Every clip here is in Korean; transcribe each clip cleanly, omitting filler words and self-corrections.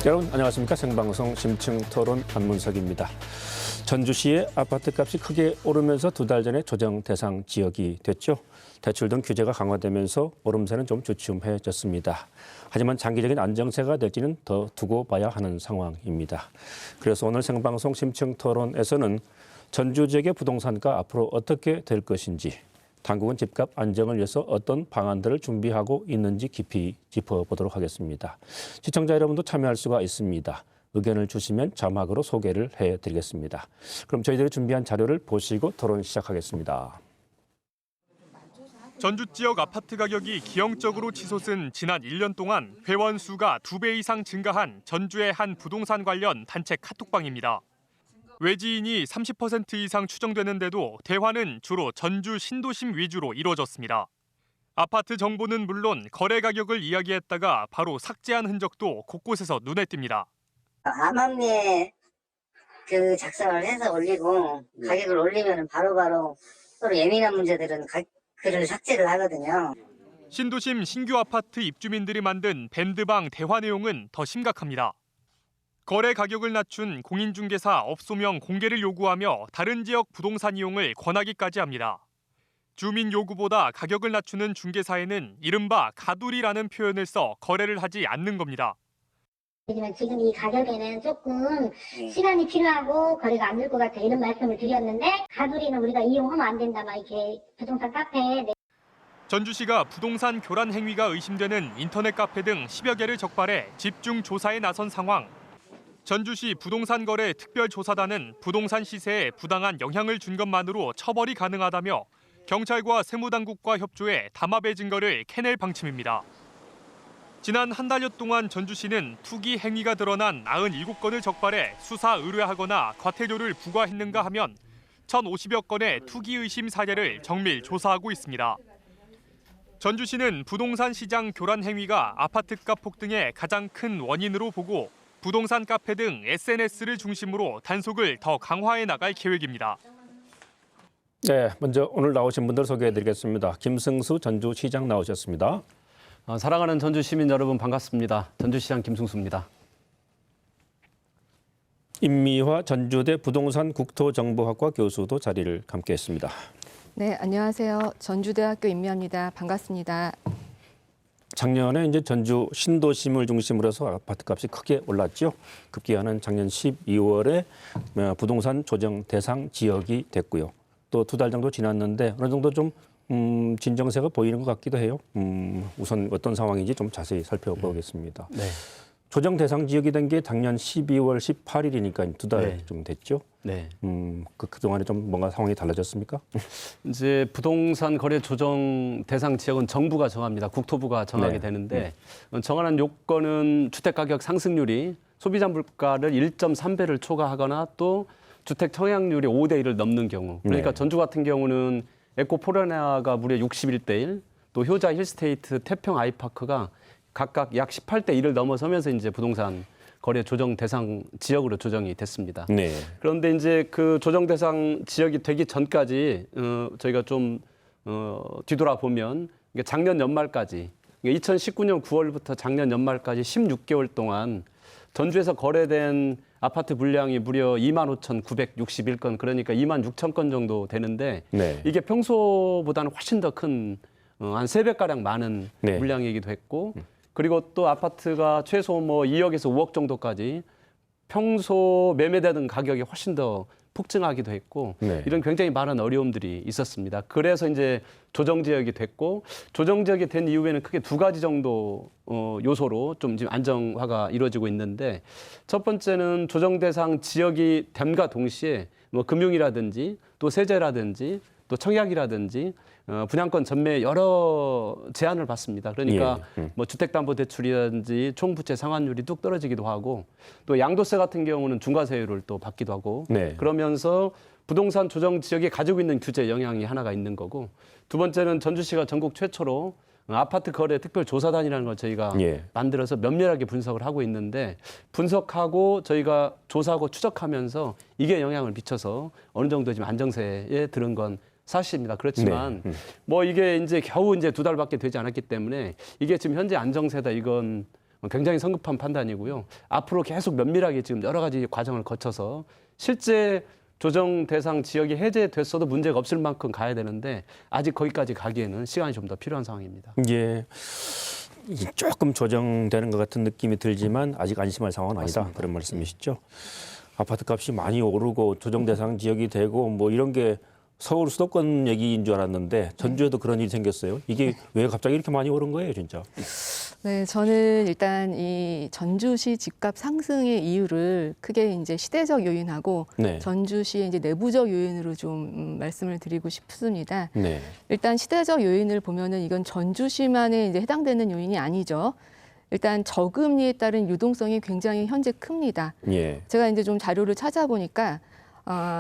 여러분 안녕하십니까. 생방송 심층토론 안문석입니다. 전주시의 아파트값이 크게 오르면서 두 달 전에 조정 대상 지역이 됐죠. 대출 등 규제가 강화되면서 오름세는 좀 주춤해졌습니다. 하지만 장기적인 안정세가 될지는 더 두고 봐야 하는 상황입니다. 그래서 오늘 생방송 심층토론에서는 전주 지역의 부동산가 앞으로 어떻게 될 것인지, 당국은 집값 안정을 위해서 어떤 방안들을 준비하고 있는지 깊이 짚어보도록 하겠습니다. 시청자 여러분도 참여할 수가 있습니다. 의견을 주시면 자막으로 소개를 해드리겠습니다. 그럼 저희들이 준비한 자료를 보시고 토론 시작하겠습니다. 전주 지역 아파트 가격이 기형적으로 치솟은 지난 1년 동안 회원 수가 2배 이상 증가한 전주의 한 부동산 관련 단체 카톡방입니다. 외지인이 30% 이상 추정되는데도 대화는 주로 전주 신도심 위주로 이루어졌습니다. 아파트 정보는 물론 거래 가격을 이야기했다가 바로 삭제한 흔적도 곳곳에서 눈에 띕니다. 암암리에 작성을 해서 올리고 가격을 올리면 바로바로 서로 예민한 문제들은 글을 삭제를 하거든요. 신도심 신규 아파트 입주민들이 만든 밴드방 대화 내용은 더 심각합니다. 거래 가격을 낮춘 공인중개사 업소명 공개를 요구하며 다른 지역 부동산 이용을 권하기까지 합니다. 주민 요구보다 가격을 낮추는 중개사에는 이른바 가두리라는 표현을 써 거래를 하지 않는 겁니다. 하지만 지금 이 가격에는 조금 시간이 필요하고 거래가 안 될 것 같아 이런 말씀을 드렸는데 가두리는 우리가 이용하면 안 된다 막 이렇게 부동산 카페에. 전주시가 부동산 교란 행위가 의심되는 인터넷 카페 등 10여 개를 적발해 집중 조사에 나선 상황. 전주시 부동산 거래 특별조사단은 부동산 시세에 부당한 영향을 준 것만으로 처벌이 가능하다며 경찰과 세무당국과 협조해 담합의 증거를 캐낼 방침입니다. 지난 한 달여 동안 전주시는 투기 행위가 드러난 97건을 적발해 수사 의뢰하거나 과태료를 부과했는가 하면 1,050여 건의 투기 의심 사례를 정밀 조사하고 있습니다. 전주시는 부동산 시장 교란 행위가 아파트값 폭등의 가장 큰 원인으로 보고 부동산 카페 등 SNS를 중심으로 단속을 더 강화해 나갈 계획입니다. 네, 먼저 오늘 나오신 분들 소개해드리겠습니다. 김승수 전주시장 나오셨습니다. 사랑하는 전주 시민 여러분 반갑습니다. 전주시장 김승수입니다. 임미화 전주대 부동산 국토정보학과 교수도 자리를 감개했습니다. 네, 안녕하세요. 전주대학교 임미화입니다. 반갑습니다. 작년에 이제 전주 신도심을 중심으로 해서 아파트값이 크게 올랐죠. 급기야는 작년 12월에 부동산 조정 대상 지역이 됐고요. 또 두 달 정도 지났는데 어느 정도 좀 진정세가 보이는 것 같기도 해요. 우선 어떤 상황인지 좀 자세히 살펴보겠습니다. 네. 조정 대상 지역이 된 게 작년 12월 18일이니까 두 달 좀 됐죠. 네. 그동안에 좀 뭔가 상황이 달라졌습니까? 이제 부동산 거래 조정 대상 지역은 정부가 정합니다. 국토부가 정하게 되는데 정하는 요건은 주택 가격 상승률이 소비자 물가를 1.3배를 초과하거나 또 주택 청약률이 5대 1을 넘는 경우. 그러니까 전주 같은 경우는 에코포레나가 무려 61대 1, 또 효자 힐스테이트 태평 아이파크가 각각 약 18대 1을 넘어서면서 이제 부동산 거래 조정 대상 지역으로 조정이 됐습니다. 네. 그런데 이제 그 조정 대상 지역이 되기 전까지 저희가 좀 뒤돌아보면 작년 연말까지 2019년 9월부터 작년 연말까지 16개월 동안 전주에서 거래된 아파트 물량이 무려 25,961건, 그러니까 26,000건 정도 되는데 이게 평소보다는 훨씬 더 큰 한 3배가량 많은 물량이기도 했고, 그리고 또 아파트가 최소 뭐 2억에서 5억 정도까지 평소 매매되던 가격이 훨씬 더 폭증하기도 했고 이런 굉장히 많은 어려움들이 있었습니다. 그래서 이제 조정 지역이 됐고, 조정 지역이 된 이후에는 크게 두 가지 정도 요소로 좀 지금 안정화가 이루어지고 있는데, 첫 번째는 조정 대상 지역이 됨과 동시에 뭐 금융이라든지 또 세제라든지 또 청약이라든지 분양권 전매 여러 제한을 받습니다. 그러니까 뭐 주택담보대출이라든지 총부채 상환율이 뚝 떨어지기도 하고, 또 양도세 같은 경우는 중과세율을 또 받기도 하고, 그러면서 부동산 조정 지역이 가지고 있는 규제 영향이 하나가 있는 거고, 두 번째는 전주시가 전국 최초로 아파트 거래 특별조사단이라는 걸 저희가 만들어서 면밀하게 분석을 하고 있는데, 분석하고 저희가 조사하고 추적하면서 이게 영향을 미쳐서 어느 정도 지금 안정세에 들은 건 사실입니다. 그렇지만 뭐 이게 이제 겨우 이제 두 달밖에 되지 않았기 때문에 이게 지금 현재 안정세다 이건 굉장히 성급한 판단이고요. 앞으로 계속 면밀하게 지금 여러 가지 과정을 거쳐서 실제 조정 대상 지역이 해제됐어도 문제가 없을 만큼 가야 되는데 아직 거기까지 가기에는 시간이 좀 더 필요한 상황입니다. 예. 조금 조정되는 것 같은 느낌이 들지만 아직 안심할 상황은 아니다. 맞습니다. 그런 말씀이시죠. 아파트 값이 많이 오르고 조정 대상 지역이 되고 뭐 이런 게 서울 수도권 얘기인 줄 알았는데 전주에도 그런 일이 생겼어요. 이게 왜 갑자기 이렇게 많이 오른 거예요, 진짜? 네, 저는 일단 이 전주시 집값 상승의 이유를 크게 이제 시대적 요인하고 네. 전주시의 이제 내부적 요인으로 좀 말씀을 드리고 싶습니다. 네. 일단 시대적 요인을 보면은 이건 전주시만에 이제 해당되는 요인이 아니죠. 일단 저금리에 따른 유동성이 굉장히 현재 큽니다. 예. 제가 이제 좀 자료를 찾아보니까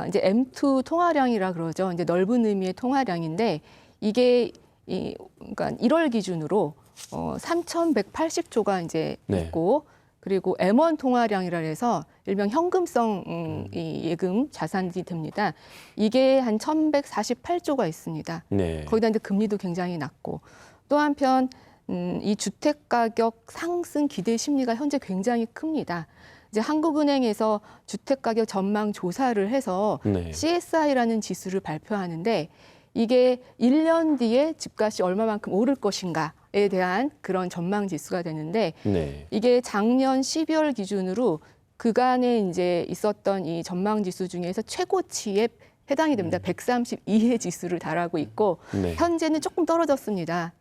이제 M2 통화량이라 그러죠. 이제 넓은 의미의 통화량인데 이게 그러니까 1월 기준으로 3,180조가 이제 네. 있고 그리고 M1 통화량이라 해서 일명 현금성 이 예금 자산이 됩니다. 이게 한 1,148조가 있습니다. 네. 거기다 이제 금리도 굉장히 낮고 또 한편 이 주택 가격 상승 기대 심리가 현재 굉장히 큽니다. 이제 한국은행에서 주택 가격 전망 조사를 해서 네. CSI라는 지수를 발표하는데 이게 1년 뒤에 집값이 얼마만큼 오를 것인가에 대한 그런 전망 지수가 되는데 네. 이게 작년 12월 기준으로 그간에 이제 있었던 이 전망 지수 중에서 최고치에 해당이 됩니다. 132의 지수를 달하고 있고 네. 현재는 조금 떨어졌습니다.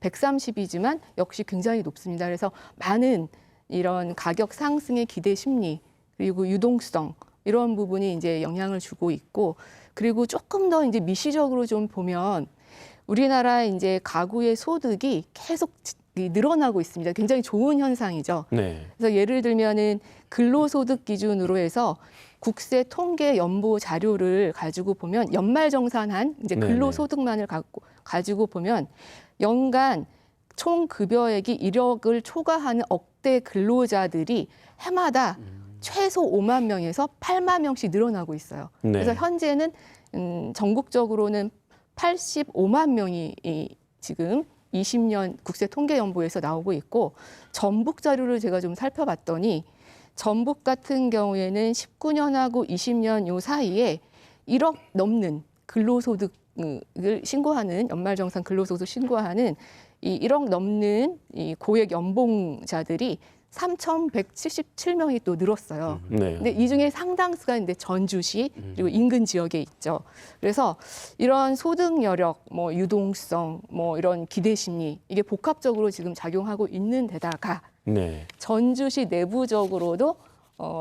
130이지만 역시 굉장히 높습니다. 그래서 많은 이런 가격 상승의 기대 심리 그리고 유동성 이런 부분이 이제 영향을 주고 있고 그리고 조금 더 이제 미시적으로 좀 보면 우리나라 이제 가구의 소득이 계속 늘어나고 있습니다. 굉장히 좋은 현상이죠. 네. 그래서 예를 들면은 근로소득 기준으로 해서 국세 통계 연보 자료를 가지고 보면 연말정산한 이제 네네. 근로소득만을 가지고 보면 연간 총 급여액이 1억을 초과하는 억대 근로자들이 해마다 최소 5만 명에서 8만 명씩 늘어나고 있어요. 네. 그래서 현재는 전국적으로는 85만 명이 지금 20년 국세 통계 연보에서 나오고 있고 전북 자료를 제가 좀 살펴봤더니 전북 같은 경우에는 19년하고 20년 요 사이에 1억 넘는 근로소득을 신고하는 연말정산 근로소득 신고하는 이 1억 넘는 이 고액 연봉자들이 3,177명이 또 늘었어요. 네. 근데 이 중에 상당수가 이제 전주시 그리고 인근 지역에 있죠. 그래서 이런 소득 여력, 뭐 유동성, 뭐 이런 기대 심리 이게 복합적으로 지금 작용하고 있는 데다가 네. 전주시 내부적으로도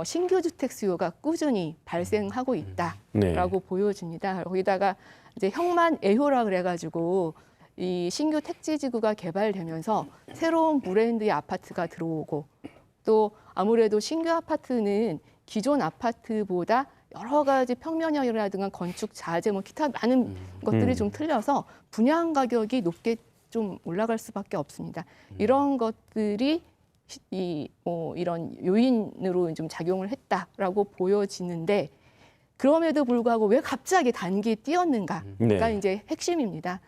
신규 주택 수요가 꾸준히 발생하고 있다라고 네. 보여집니다. 거기다가 이제 형만 애효라 그래가지고 이 신규 택지지구가 개발되면서 새로운 브랜드의 아파트가 들어오고 또 아무래도 신규 아파트는 기존 아파트보다 여러 가지 평면형이라든가 건축 자재 뭐 기타 많은 것들이 좀 틀려서 분양 가격이 높게 좀 올라갈 수밖에 없습니다. 이런 것들이 이런 요인으로 좀 작용을 했다라고 보여지는데 그럼에도 불구하고 왜 갑자기 단기에 뛰었는가가 네. 이제 핵심입니다.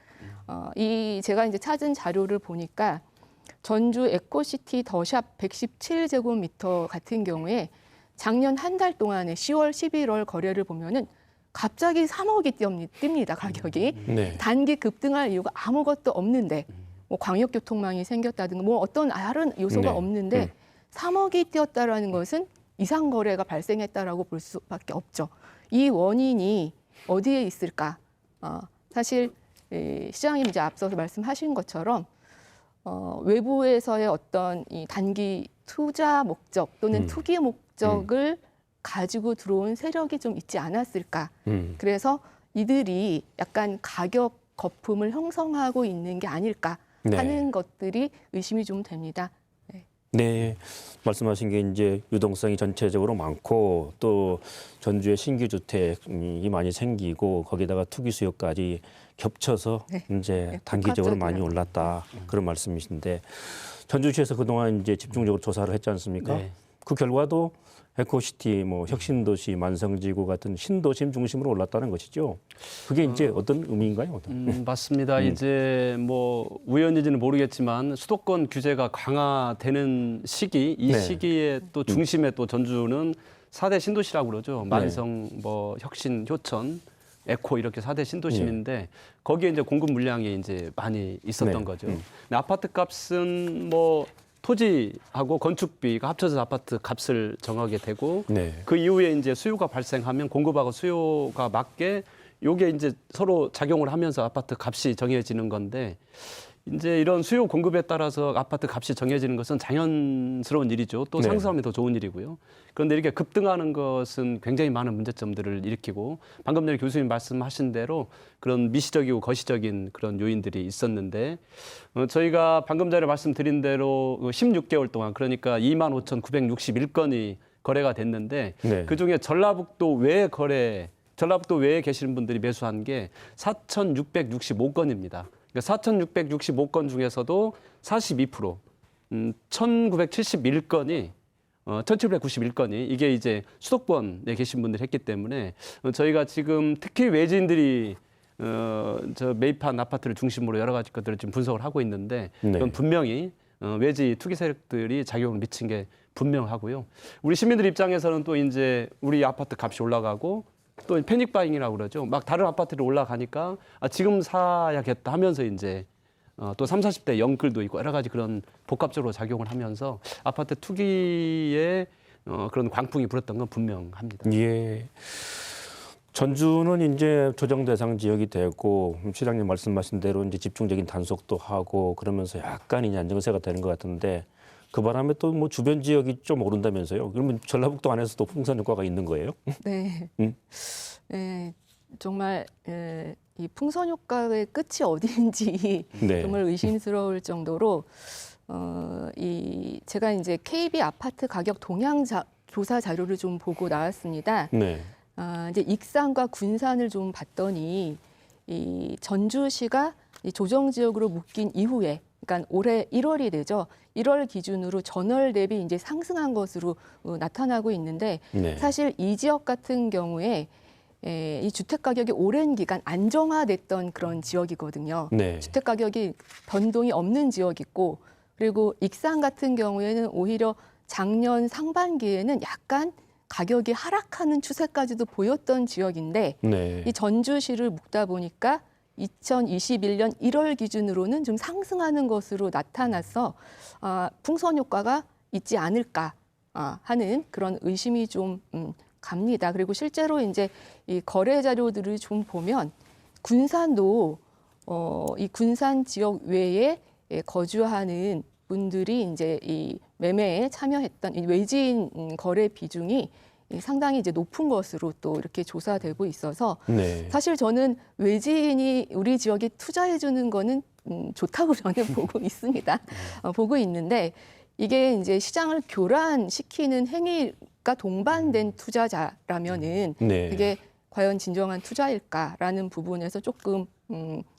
제가 이제 찾은 자료를 보니까 전주 에코시티 더샵 117제곱미터 같은 경우에 작년 한 달 동안에 10월, 11월 거래를 보면은 갑자기 3억이 뜁니다, 가격이. 네. 단기 급등할 이유가 아무것도 없는데 뭐 광역교통망이 생겼다든가 뭐 어떤 다른 요소가 네. 없는데 3억이 뛰었다라는 것은 이상 거래가 발생했다라고 볼 수밖에 없죠. 이 원인이 어디에 있을까? 사실 시장님 이제 앞서서 말씀하신 것처럼 외부에서의 어떤 이 단기 투자 목적 또는 투기 목적을 가지고 들어온 세력이 좀 있지 않았을까? 그래서 이들이 약간 가격 거품을 형성하고 있는 게 아닐까 하는 것들이 의심이 좀 됩니다. 네, 말씀하신 게 이제 유동성이 전체적으로 많고 또 전주에 신규 주택이 많이 생기고 거기다가 투기 수요까지 겹쳐서 이제 단기적으로 많이 올랐다 그런 말씀이신데 전주시에서 그동안 이제 집중적으로 조사를 했지 않습니까? 네. 그 결과도 에코시티, 뭐 혁신도시, 만성지구 같은 신도심 중심으로 올랐다는 것이죠. 그게 이제 어떤 의미인가요? 맞습니다. 이제 뭐 우연인지는 모르겠지만 수도권 규제가 강화되는 시기, 이 네. 시기에 또 중심에 또 전주는 4대 신도시라고 그러죠. 만성, 뭐 혁신, 효천, 에코 이렇게 4대 신도심인데 거기에 이제 공급 물량이 이제 많이 있었던 네. 거죠. 근데 아파트 값은 뭐 토지하고 건축비가 합쳐서 아파트 값을 정하게 되고 네. 그 이후에 이제 수요가 발생하면 공급하고 수요가 맞게 요게 이제 서로 작용을 하면서 아파트 값이 정해지는 건데 이제 이런 수요 공급에 따라서 아파트 값이 정해지는 것은 자연스러운 일이죠. 또 네. 상승하면 더 좋은 일이고요. 그런데 이렇게 급등하는 것은 굉장히 많은 문제점들을 일으키고 방금 전에 교수님 말씀하신 대로 그런 미시적이고 거시적인 그런 요인들이 있었는데 저희가 방금 전에 말씀드린 대로 16개월 동안 그러니까 25,961건이 거래가 됐는데 네. 그중에 전라북도 외에 계시는 분들이 매수한 게 4,665건입니다. 그러니까 4,665건 중에서도 42%, 1,971건이 1,791건이 이게 이제 수도권에 계신 분들이 했기 때문에 저희가 지금 특히 외지인들이 저 매입한 아파트를 중심으로 여러 가지 것들을 지금 분석을 하고 있는데 네. 그건 분명히 외지 투기 세력들이 작용을 미친 게 분명하고요. 우리 시민들 입장에서는 또 이제 우리 아파트 값이 올라가고 또 패닉 바잉이라고 그러죠. 막 다른 아파트를 올라가니까 지금 사야겠다 하면서 이제 또 30, 40대 영끌도 있고 여러 가지 그런 복합적으로 작용을 하면서 아파트 투기에 그런 광풍이 불었던 건 분명합니다. 예. 전주는 이제 조정 대상 지역이 되고 시장님 말씀하신 대로 이제 집중적인 단속도 하고 그러면서 약간 이제 안정세가 되는 것 같은데 그 바람에 또 뭐 주변 지역이 좀 오른다면서요. 그러면 전라북도 안에서도 풍선 효과가 있는 거예요? 네. 네. 정말 이 풍선 효과의 끝이 어디인지 네. 정말 의심스러울 정도로 제가 이제 KB 아파트 가격 동향 조사 자료를 좀 보고 나왔습니다. 네. 이제 익산과 군산을 좀 봤더니 이 전주시가 이 조정 지역으로 묶인 이후에, 그러니까 올해 1월이 되죠. 1월 기준으로 전월 대비 이제 상승한 것으로 나타나고 있는데 네. 사실 이 지역 같은 경우에 이 주택 가격이 오랜 기간 안정화됐던 그런 지역이거든요. 네. 주택 가격이 변동이 없는 지역이고, 그리고 익산 같은 경우에는 오히려 작년 상반기에는 약간 가격이 하락하는 추세까지도 보였던 지역인데 네. 이 전주시를 묶다 보니까 2021년 1월 기준으로는 좀 상승하는 것으로 나타나서 풍선 효과가 있지 않을까 하는 그런 의심이 좀 갑니다. 그리고 실제로 이제 이 거래 자료들을 좀 보면 군산도 이 군산 지역 외에 거주하는 분들이 이제 이 매매에 참여했던 이 외지인 거래 비중이 상당히 이제 높은 것으로 또 이렇게 조사되고 있어서 네. 사실 저는 외지인이 우리 지역에 투자해 주는 거는 좋다고 저는 보고 있습니다. 보고 있는데 이게 이제 시장을 교란시키는 행위가 동반된 투자자라면은 네. 그게 과연 진정한 투자일까라는 부분에서 조금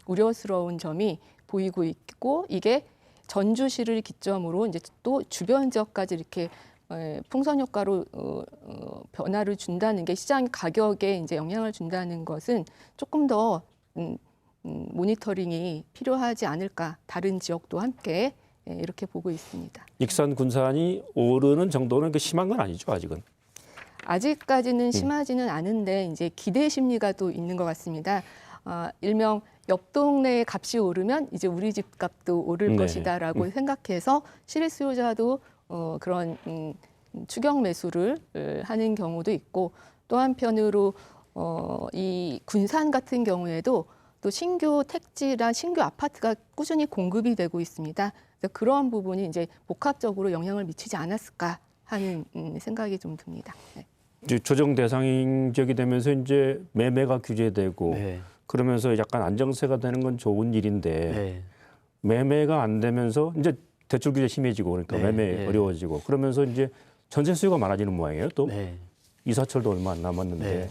우려스러운 점이 보이고 있고, 이게 전주시를 기점으로 이제 또 주변 지역까지 이렇게 풍선 효과로 변화를 준다는 게 시장 가격에 이제 영향을 준다는 것은 조금 더 모니터링이 필요하지 않을까, 다른 지역도 함께 이렇게 보고 있습니다. 익산 군산이 오르는 정도는 그 심한 건 아니죠, 아직은. 아직까지는 심하지는 않은데 이제 기대 심리가 또 있는 것 같습니다. 일명 옆 동네의 값이 오르면 이제 우리 집 값도 오를 네. 것이다라고 생각해서 실수요자도 그런 추격 매수를 하는 경우도 있고, 또 한편으로 이 군산 같은 경우에도 또 신규 택지나 신규 아파트가 꾸준히 공급이 되고 있습니다. 그래서 그런 부분이 이제 복합적으로 영향을 미치지 않았을까 하는 생각이 좀 듭니다. 네. 이제 조정 대상 지역이 되면서 이제 매매가 규제되고 네. 그러면서 약간 안정세가 되는 건 좋은 일인데 네. 매매가 안 되면서 이제 대출 규제 심해지고 그러니까 네, 매매 네. 어려워지고 그러면서 이제 전세 수요가 많아지는 모양이에요. 또 네. 이사철도 얼마 안 남았는데 네.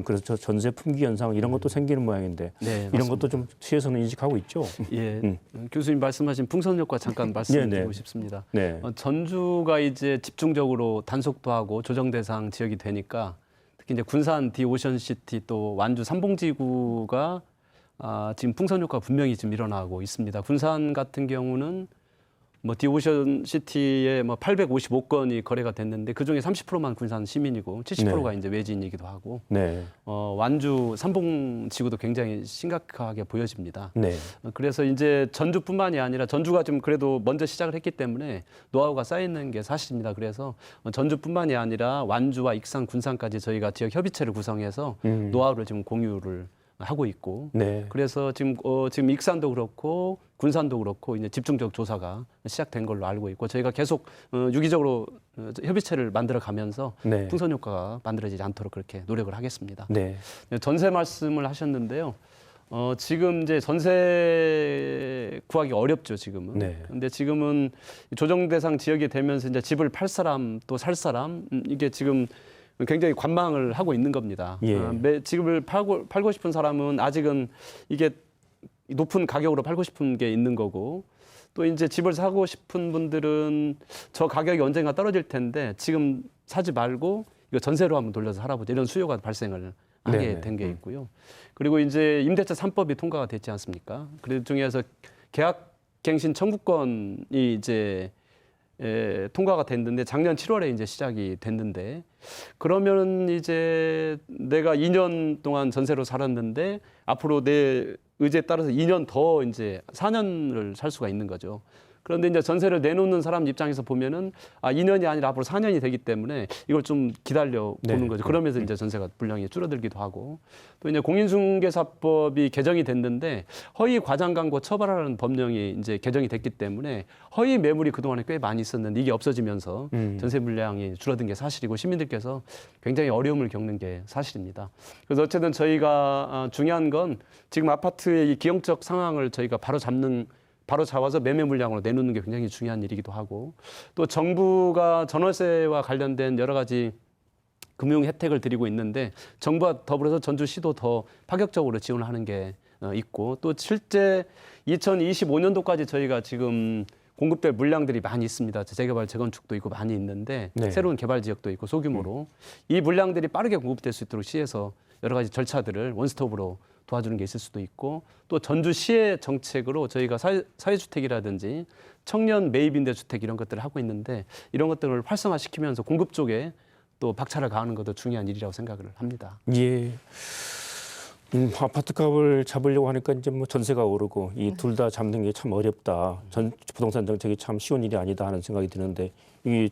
그래서 저 전세 품귀 현상 이런 것도 생기는 모양인데 네, 이런 것도 좀 시에서는 인식하고 있죠. 예, 교수님 말씀하신 풍선 효과 잠깐 말씀드리고 싶습니다. 네. 전주가 이제 집중적으로 단속도하고 조정 대상 지역이 되니까 특히 이제 군산 디오션시티 또 완주 삼봉지구가 지금 풍선 효과 분명히 지금 일어나고 있습니다. 군산 같은 경우는 뭐 디오션시티에 뭐 855건이 거래가 됐는데 그 중에 30%만 군산 시민이고 70%가 이제 외지인이기도 하고 네. 완주 삼봉지구도 굉장히 심각하게 보여집니다. 네. 그래서 이제 전주뿐만이 아니라 전주가 좀 그래도 먼저 시작을 했기 때문에 노하우가 쌓여 있는 게 사실입니다. 그래서 전주뿐만이 아니라 완주와 익산, 군산까지 저희가 지역 협의체를 구성해서 노하우를 지금 공유를 하고 있고, 네. 그래서 지금 익산도 그렇고 군산도 그렇고 이제 집중적 조사가 시작된 걸로 알고 있고 저희가 계속 유기적으로 협의체를 만들어 가면서 네. 풍선 효과가 만들어지지 않도록 그렇게 노력을 하겠습니다. 네. 전세 말씀을 하셨는데요. 지금 이제 전세 구하기 어렵죠, 지금은. 네. 근데 지금은 조정 대상 지역이 되면서 이제 집을 팔 사람 또 살 사람 이게 지금 굉장히 관망을 하고 있는 겁니다. 예. 집을 팔고 싶은 사람은 아직은 이게 높은 가격으로 팔고 싶은 게 있는 거고 또 이제 집을 사고 싶은 분들은 저 가격이 언젠가 떨어질 텐데 지금 사지 말고 이거 전세로 한번 돌려서 살아보자 이런 수요가 발생을 하게 된 게 있고요. 그리고 이제 임대차 3법이 통과가 됐지 않습니까? 그 중에서 계약갱신 청구권이 이제 통과가 됐는데 작년 7월에 이제 시작이 됐는데 그러면 이제 내가 2년 동안 전세로 살았는데 앞으로 내 의지에 따라서 2년 더 이제 4년을 살 수가 있는 거죠. 그런데 이제 전세를 내놓는 사람 입장에서 보면은 2년이 아니라 앞으로 4년이 되기 때문에 이걸 좀 기다려 보는 네. 거죠. 그러면서 이제 전세가 분량이 줄어들기도 하고 또 이제 공인중개사법이 개정이 됐는데 허위 과장 광고 처벌하라는 법령이 이제 개정이 됐기 때문에 허위 매물이 그동안에 꽤 많이 있었는데 이게 없어지면서 전세 물량이 줄어든 게 사실이고 시민들께서 굉장히 어려움을 겪는 게 사실입니다. 그래서 어쨌든 저희가 중요한 건 지금 아파트의 이 기형적 상황을 저희가 바로 잡아서 매매 물량으로 내놓는 게 굉장히 중요한 일이기도 하고 또 정부가 전월세와 관련된 여러 가지 금융 혜택을 드리고 있는데 정부와 더불어서 전주시도 더 파격적으로 지원을 하는 게 있고 또 실제 2025년도까지 저희가 지금 공급될 물량들이 많이 있습니다. 재개발, 재건축도 있고 많이 있는데 네. 새로운 개발 지역도 있고 소규모로 이 물량들이 빠르게 공급될 수 있도록 시에서 여러 가지 절차들을 원스톱으로 도와주는 게 있을 수도 있고 또 전주시의 정책으로 저희가 사회주택이라든지 청년 매입임대주택 이런 것들을 하고 있는데 이런 것들을 활성화시키면서 공급 쪽에 또 박차를 가하는 것도 중요한 일이라고 생각을 합니다. 예. 아파트 값을 잡으려고 하니까 이제 뭐 전세가 오르고 이 둘 다 잡는 게 참 어렵다. 부동산 정책이 참 쉬운 일이 아니다 하는 생각이 드는데 이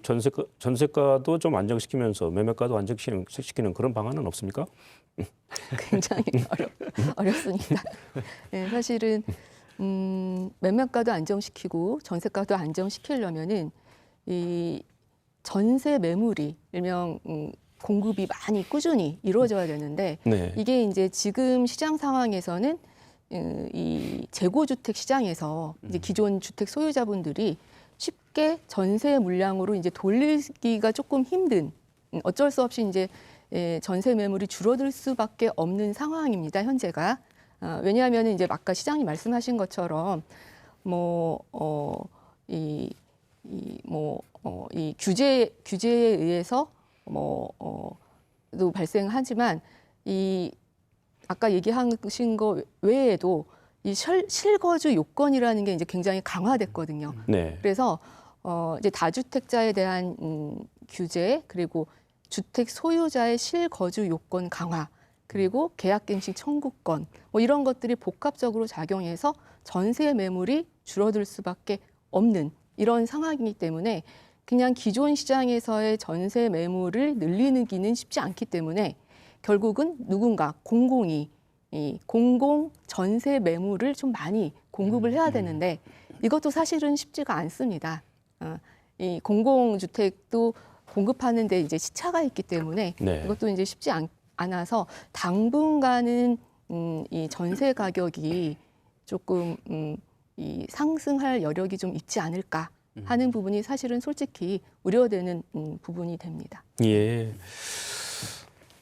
전세가도 좀 안정시키면서 매매가도 안정시키는 그런 방안은 없습니까? 굉장히 어렵습니다. 네, 사실은 매매가도 안정시키고 전세가도 안정시키려면은 이 전세 매물이 일명 공급이 많이 꾸준히 이루어져야 되는데 네. 이게 이제 지금 시장 상황에서는 이 재고주택 시장에서 이제 기존 주택 소유자분들이 쉽게 전세 물량으로 이제 돌리기가 조금 힘든 어쩔 수 없이 이제 전세 매물이 줄어들 수밖에 없는 상황입니다. 현재가 왜냐하면 이제 아까 시장님 말씀하신 것처럼 이 규제에 의해서 도 발생하지만 이 아까 얘기하신 거 외에도 이 실거주 요건이라는 게 이제 굉장히 강화됐거든요. 네. 그래서 이제 다주택자에 대한 규제 그리고 주택 소유자의 실거주 요건 강화 그리고 계약갱신 청구권 뭐 이런 것들이 복합적으로 작용해서 전세 매물이 줄어들 수밖에 없는 이런 상황이기 때문에 그냥 기존 시장에서의 전세 매물을 늘리기는 쉽지 않기 때문에 결국은 누군가 공공이 이 공공 전세 매물을 좀 많이 공급을 해야 되는데 이것도 사실은 쉽지가 않습니다. 이 공공주택도 공급하는데 이제 시차가 있기 때문에 네. 이것도 이제 쉽지 않아서 당분간은 이 전세 가격이 조금 이 상승할 여력이 좀 있지 않을까 하는 부분이 사실은 솔직히 우려되는 부분이 됩니다. 예.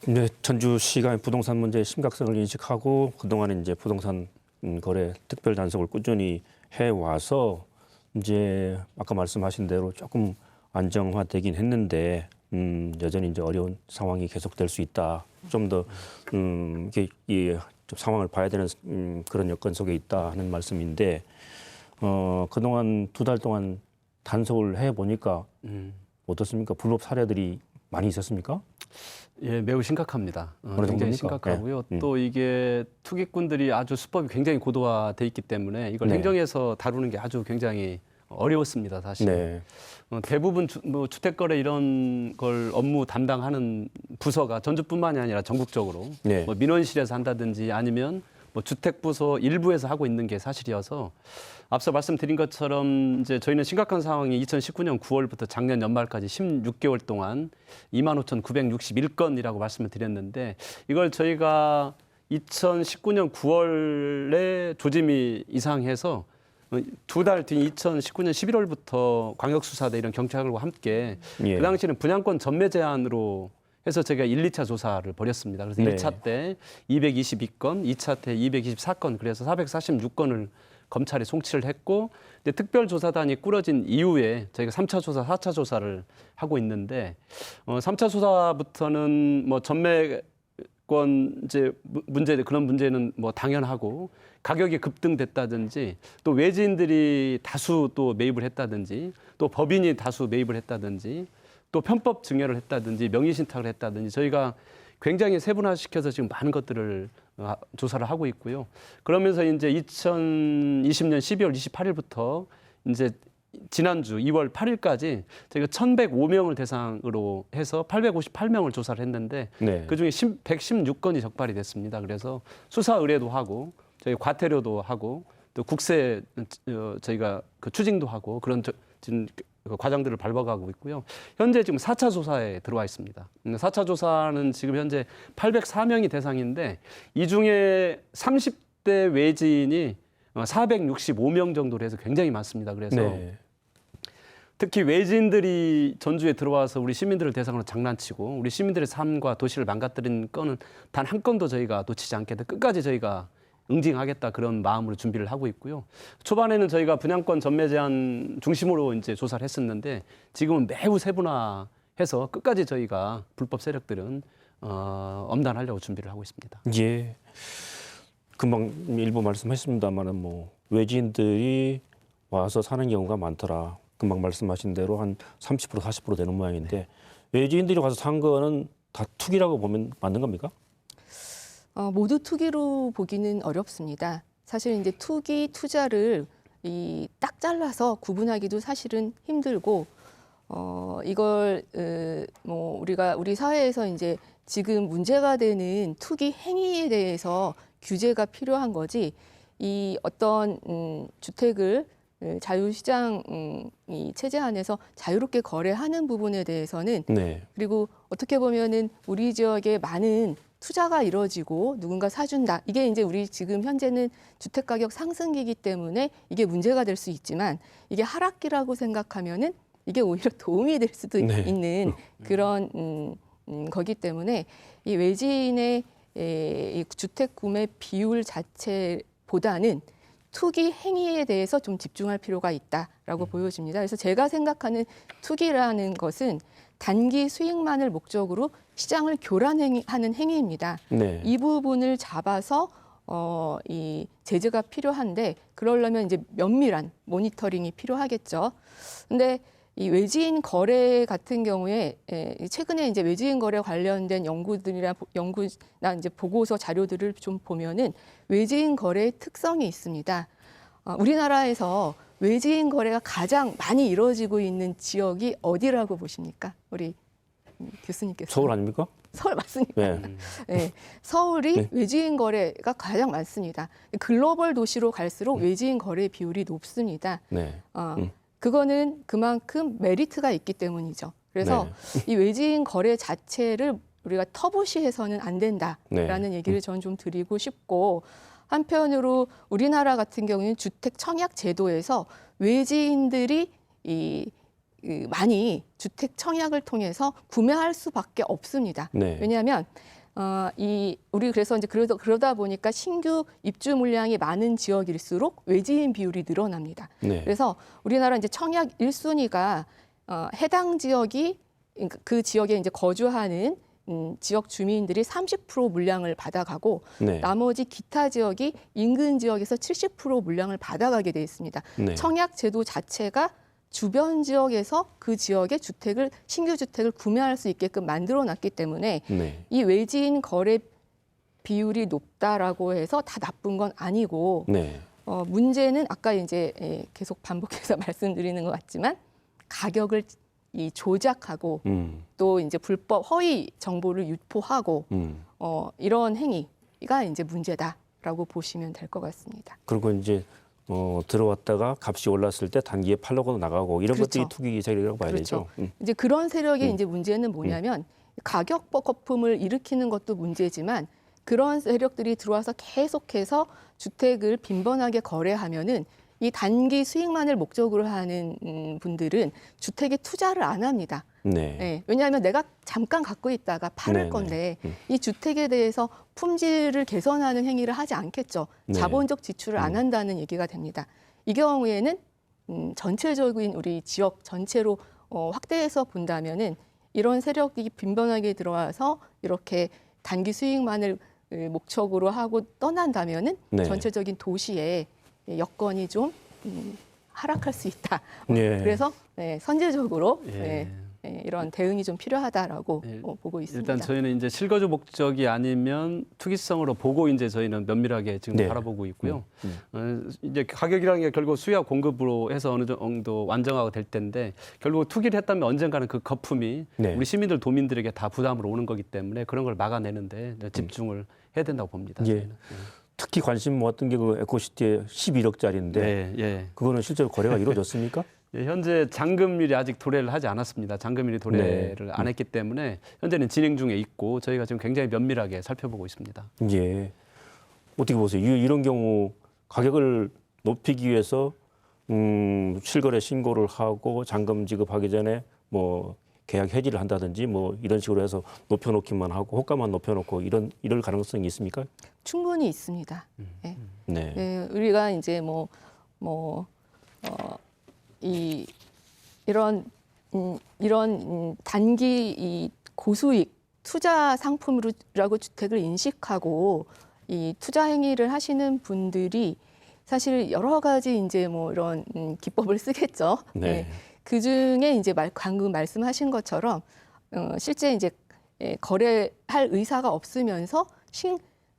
네, 전주시가 부동산 문제의 심각성을 인식하고 그동안 이제 부동산 거래 특별 단속을 꾸준히 해 와서 이제 아까 말씀하신 대로 조금 안정화되긴 했는데 여전히 이제 어려운 상황이 계속될 수 있다. 좀 더 이게 좀 상황을 봐야 되는 그런 여건 속에 있다 하는 말씀인데 그동안 2달 동안 단속을 해 보니까 어떻습니까? 불법 사례들이 많이 있었습니까? 예, 매우 심각합니다. 어느 굉장히 정도입니까? 심각하고요. 네. 또 이게 투기꾼들이 아주 수법이 굉장히 고도화돼 있기 때문에 이걸 네. 행정에서 다루는 게 아주 굉장히 어려웠습니다, 사실. 네. 대부분 주택거래 이런 걸 업무 담당하는 부서가 전주뿐만이 아니라 전국적으로 네. 뭐 민원실에서 한다든지 아니면 뭐 주택부서 일부에서 하고 있는 게 사실이어서 앞서 말씀드린 것처럼 이제 저희는 심각한 상황이 2019년 9월부터 작년 연말까지 16개월 동안 25,961건이라고 말씀을 드렸는데 이걸 저희가 2019년 9월에 조짐이 이상해서 2달 뒤 2019년 11월부터 광역수사대 이런 경찰과 함께 예. 그 당시에는 분양권 전매 제한으로 해서 저희가 1, 2차 조사를 벌였습니다. 그래서 네. 1차 때 222건, 2차 때 224건, 그래서 446건을 검찰에 송치를 했고 이제 특별조사단이 꾸려진 이후에 저희가 3차 조사, 4차 조사를 하고 있는데 3차 조사부터는 뭐 전매권 이제 문제 그런 문제는 뭐 당연하고 가격이 급등됐다든지 또 외지인들이 다수 또 매입을 했다든지 또 법인이 다수 매입을 했다든지 또 편법 증여를 했다든지 명의신탁을 했다든지 저희가 굉장히 세분화시켜서 지금 많은 것들을 조사를 하고 있고요. 그러면서 이제 2020년 12월 28일부터 이제 지난주 2월 8일까지 저희가 1,105명을 대상으로 해서 858명을 조사를 했는데 네. 그중에 116건이 적발이 됐습니다. 그래서 수사 의뢰도 하고 저희 과태료도 하고 또 국세 저희가 그 추징도 하고 그런 지금 그 과정들을 밟아가고 있고요. 현재 지금 4차 조사에 들어와 있습니다. 4차 조사는 지금 현재 804명이 대상인데 이 중에 30대 외지인이 465명 정도로 해서 굉장히 많습니다. 그래서 네. 특히 외지인들이 전주에 들어와서 우리 시민들을 대상으로 장난치고 우리 시민들의 삶과 도시를 망가뜨린 건은 단 한 건도 저희가 놓치지 않게 끝까지 저희가 응징하겠다 그런 마음으로 준비를 하고 있고요. 초반에는 저희가 분양권 전매 제한 중심으로 이제 조사를 했었는데 지금은 매우 세분화해서 끝까지 저희가 불법 세력들은 엄단하려고 준비를 하고 있습니다. 예. 금방 일부 말씀하셨습니다만은 뭐 외지인들이 와서 사는 경우가 많더라. 금방 말씀하신 대로 한 30% 40% 되는 모양인데 외지인들이 와서 산 거는 다 투기라고 보면 맞는 겁니까? 모두 투기로 보기는 어렵습니다. 사실 이제 투기, 투자를 딱 잘라서 구분하기도 사실은 힘들고, 이걸 뭐 우리 사회에서 이제 지금 문제가 되는 투기 행위에 대해서 규제가 필요한 거지, 이 어떤 주택을 자유시장 이 체제 안에서 자유롭게 거래하는 부분에 대해서는 네. 그리고 어떻게 보면은 우리 지역에 많은 투자가 이루어지고 누군가 사준다. 이게 이제 우리 지금 현재는 주택 가격 상승기이기 때문에 이게 문제가 될 수 있지만 이게 하락기라고 생각하면은 이게 오히려 도움이 될 수도 네. 있는 그런 거기 때문에 이 외지인의 이 주택 구매 비율 자체보다는 투기 행위에 대해서 좀 집중할 필요가 있다라고 보여집니다. 그래서 제가 생각하는 투기라는 것은 단기 수익만을 목적으로 시장을 교란하는 행위입니다. 네. 이 부분을 잡아서 이 제재가 필요한데 그러려면 이제 면밀한 모니터링이 필요하겠죠. 근데 이 외지인 거래 같은 경우에 최근에 이제 외지인 거래 관련된 연구나 이제 보고서 자료들을 좀 보면은 외지인 거래의 특성이 있습니다. 우리나라에서 외지인 거래가 가장 많이 이루어지고 있는 지역이 어디라고 보십니까? 우리 교수님께서. 서울 아닙니까? 서울 맞습니다. 네. 네, 서울이 네. 외지인 거래가 가장 많습니다. 글로벌 도시로 갈수록 외지인 거래 비율이 높습니다. 네. 그거는 그만큼 메리트가 있기 때문이죠. 그래서 이 외지인 거래 자체를 우리가 터부시해서는 안 된다라는 얘기를 저는 좀 드리고 싶고 한편으로 우리나라 같은 경우는 주택 청약 제도에서 외지인들이 많이 주택 청약을 통해서 구매할 수밖에 없습니다. 네. 왜냐하면 우리 그래서 이제 그러다 보니까 신규 입주 물량이 많은 지역일수록 외지인 비율이 늘어납니다. 네. 그래서 우리나라 이제 청약 1순위가 해당 지역이 그 지역에 이제 거주하는 지역 주민들이 30% 물량을 받아가고 네. 나머지 기타 지역이 인근 지역에서 70% 물량을 받아가게 돼 있습니다. 네. 청약 제도 자체가 주변 지역에서 그 지역의 신규 주택을 구매할 수 있게끔 만들어놨기 때문에 네. 이 외지인 거래 비율이 높다라고 해서 다 나쁜 건 아니고 네. 문제는 아까 이제 계속 반복해서 말씀드리는 것 같지만 가격을 조작하고 또 이제 불법 허위 정보를 유포하고 이런 행위가 이제 문제다라고 보시면 될 것 같습니다. 그리고 이제 들어왔다가 값이 올랐을 때 단기에 팔려고 나가고 이런 그렇죠. 것들이 투기 세력이라고 봐야 그렇죠. 되죠. 이제 그런 세력의 이제 문제는 뭐냐면 가격 거품을 일으키는 것도 문제지만 그런 세력들이 들어와서 계속해서 주택을 빈번하게 거래하면은 이 단기 수익만을 목적으로 하는 분들은 주택에 투자를 안 합니다. 네. 네, 왜냐하면 내가 잠깐 갖고 있다가 팔을 네, 건데 네. 이 주택에 대해서 품질을 개선하는 행위를 하지 않겠죠. 네. 자본적 지출을 안 한다는 얘기가 됩니다. 이 경우에는 전체적인 우리 지역 전체로 확대해서 본다면은 이런 세력이 빈번하게 들어와서 이렇게 단기 수익만을 목적으로 하고 떠난다면은 네. 전체적인 도시의 여건이 좀 하락할 수 있다. 네. 그래서 선제적으로 예. 이런 대응이 좀 필요하다라고 예. 보고 있습니다. 일단 저희는 이제 실거주 목적이 아니면 투기성으로 보고 이제 저희는 면밀하게 지금 네. 바라보고 있고요. 이제 가격이라는 게 결국 수요와 공급으로 해서 어느 정도 완정화가 될 텐데 결국 투기를 했다면 언젠가는 그 거품이 네. 우리 시민들 도민들에게 다 부담으로 오는 거기 때문에 그런 걸 막아내는데 집중을 해야 된다고 봅니다. 예. 저희는. 특히 관심 모았던 게 그 에코시티의 11억짜리인데 네, 예. 그거는 실제로 거래가 이루어졌습니까? 예, 현재 잔금일이 아직 도래를 하지 않았습니다. 잔금일이 도래를 안 했기 때문에 현재는 진행 중에 있고 저희가 지금 굉장히 면밀하게 살펴보고 있습니다. 예. 어떻게 보세요? 이런 경우 가격을 높이기 위해서 실거래 신고를 하고 잔금 지급하기 전에 뭐 계약 해지를 한다든지 뭐 이런 식으로 해서 높여놓기만 하고 호가만 높여놓고 이럴 가능성이 있습니까? 충분히 있습니다. 네. 네. 네, 우리가 이제 이런 단기 이 고수익 투자 상품이라고 주택을 인식하고 이 투자 행위를 하시는 분들이 사실 여러 가지 이제 이런 기법을 쓰겠죠. 네. 그 중에 이제 방금 말씀하신 것처럼 실제 이제 거래할 의사가 없으면서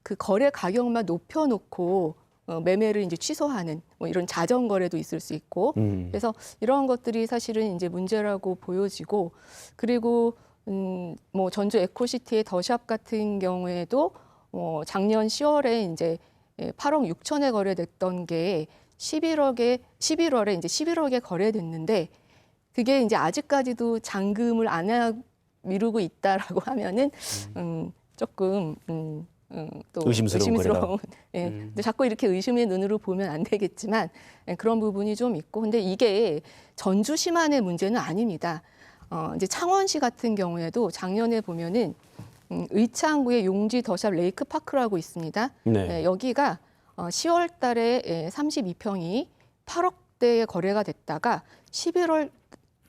그 거래 가격만 높여놓고 매매를 이제 취소하는 이런 자정 거래도 있을 수 있고 그래서 이런 것들이 사실은 이제 문제라고 보여지고 그리고 전주 에코시티의 더샵 같은 경우에도 작년 10월에 이제 8억 6천에 거래됐던 게 11월에 이제 11억에 거래됐는데 그게 이제 아직까지도 잔금을 안 미루고 있다라고 하면은 조금 또 의심스러운 예. 근데 자꾸 이렇게 의심의 눈으로 보면 안 되겠지만 그런 부분이 좀 있고 근데 이게 전주시만의 문제는 아닙니다. 이제 창원시 같은 경우에도 작년에 보면은 의창구의 용지 더샵 레이크파크라고 있습니다. 네. 여기가 10월 달에 32평이 8억대에 거래가 됐다가 11월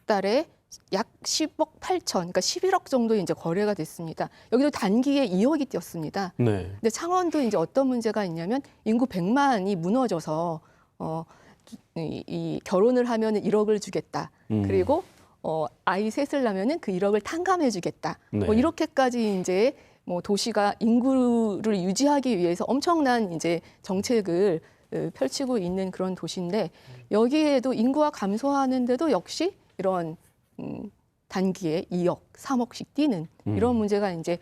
달에 약 10억 8천, 그러니까 11억 정도 이제 거래가 됐습니다. 여기도 단기에 2억이 뛰었습니다. 네. 근데 창원도 이제 어떤 문제가 있냐면 인구 100만이 무너져서 이 결혼을 하면 1억을 주겠다. 그리고 아이 셋을 낳으면은 그 1억을 탕감해주겠다. 네. 이렇게까지 이제 도시가 인구를 유지하기 위해서 엄청난 이제 정책을 펼치고 있는 그런 도시인데 여기에도 인구가 감소하는데도 역시 이런 단기에 2억, 3억씩 뛰는 이런 문제가 이제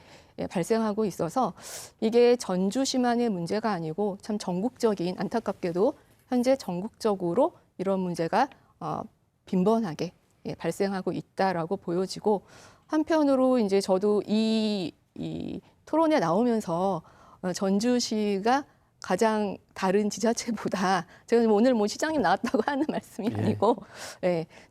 발생하고 있어서 이게 전주시만의 문제가 아니고 참 전국적인 안타깝게도 현재 전국적으로 이런 문제가 빈번하게 발생하고 있다라고 보여지고 한편으로 이제 저도 이 토론에 나오면서 전주시가 가장 다른 지자체보다 제가 오늘 시장님 나왔다고 하는 말씀이 아니고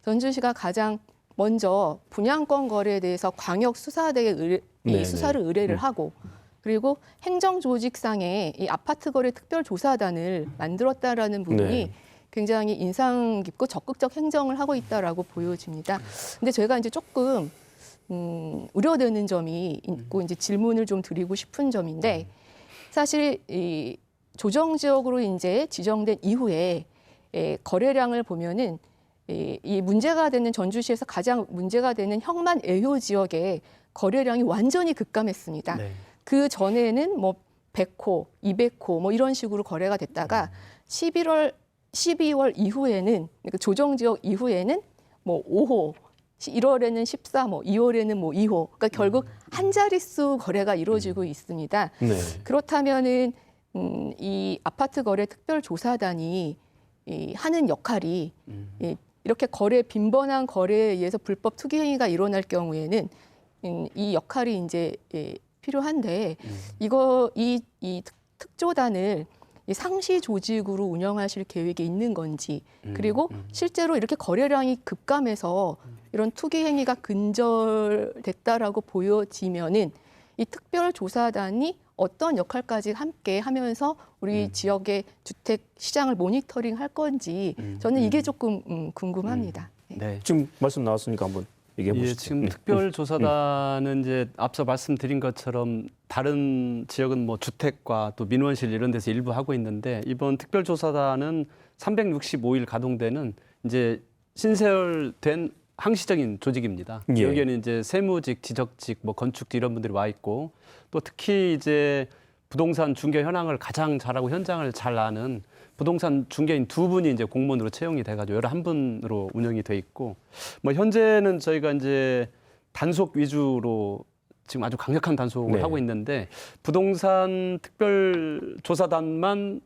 전주시가 가장 먼저 분양권 거래에 대해서 광역 수사대에 네네. 수사를 의뢰를 하고 그리고 행정조직상에 이 아파트 거래 특별조사단을 만들었다라는 부분이 네. 굉장히 인상 깊고 적극적 행정을 하고 있다라고 보여집니다. 근데 제가 이제 조금 우려되는 점이 있고 이제 질문을 좀 드리고 싶은 점인데 사실 이 조정 지역으로 이제 지정된 이후에 거래량을 보면은 이 문제가 되는 전주시에서 가장 문제가 되는 형만 애효 지역의 거래량이 완전히 급감했습니다. 네. 그 전에는 뭐 100호, 200호 뭐 이런 식으로 거래가 됐다가 12월 이후에는 그러니까 조정 지역 이후에는 뭐 5호, 1월에는 14, 뭐 2월에는 뭐 2호. 그러니까 결국 한 자릿수 거래가 이루어지고 있습니다. 네. 그렇다면은 이 아파트 거래 특별조사단이 하는 역할이 이렇게 이렇게 거래에 의해서 불법 투기 행위가 일어날 경우에는 이 역할이 이제 필요한데 이 특조단을 이 상시 조직으로 운영하실 계획이 있는 건지 그리고 실제로 이렇게 거래량이 급감해서 이런 투기 행위가 근절됐다라고 보여지면은 이 특별조사단이 어떤 역할까지 함께 하면서 우리 지역의 주택 시장을 모니터링 할 건지 저는 이게 조금 궁금합니다. 네. 지금 말씀 나왔으니까 한번 얘기해 보시죠. 예, 지금 특별조사단은 이제 앞서 말씀드린 것처럼 다른 지역은 뭐 주택과 또 민원실 이런 데서 일부 하고 있는데 이번 특별조사단은 365일 가동되는 이제 신설된 항시적인 조직입니다. 예. 여기에는 이제 세무직, 지적직, 뭐 건축직 이런 분들이 와 있고 또 특히 이제 부동산 중개 현황을 가장 잘하고 현장을 잘 아는 부동산 중개인 2분이 이제 공무원으로 채용이 돼가지고 11분으로 운영이 돼 있고 뭐 현재는 저희가 이제 단속 위주로 지금 아주 강력한 단속을 네. 하고 있는데 부동산 특별조사단만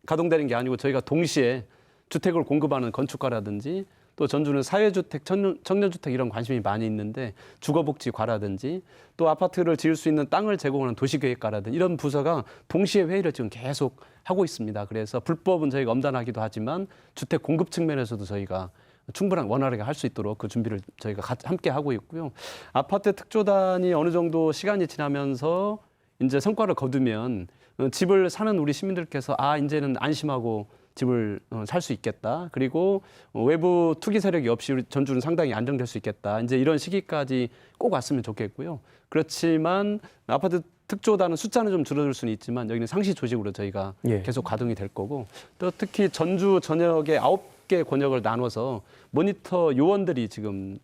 가동되는 게 아니고 저희가 동시에 주택을 공급하는 건축가라든지 또 전주는 사회주택, 청년주택 이런 관심이 많이 있는데 주거복지과라든지 또 아파트를 지을 수 있는 땅을 제공하는 도시계획과라든지 이런 부서가 동시에 회의를 지금 계속 하고 있습니다. 그래서 불법은 저희가 엄단하기도 하지만 주택 공급 측면에서도 저희가 충분한 원활하게 할 수 있도록 그 준비를 저희가 함께 하고 있고요. 아파트 특조단이 어느 정도 시간이 지나면서 이제 성과를 거두면 집을 사는 우리 시민들께서 이제는 안심하고 집을 살 수 있겠다. 그리고 외부 투기 세력이 없이 우리 전주는 상당히 안정될 수 있겠다. 이제 이런 시기까지 꼭 왔으면 좋겠고요. 그렇지만 아파트 특조단은 숫자는 좀 줄어들 수는 있지만 여기는 상시 조직으로 저희가 예. 계속 가동이 될 거고 또 특히 전주 전역에 9개 권역을 나눠서 모니터 요원들이 지금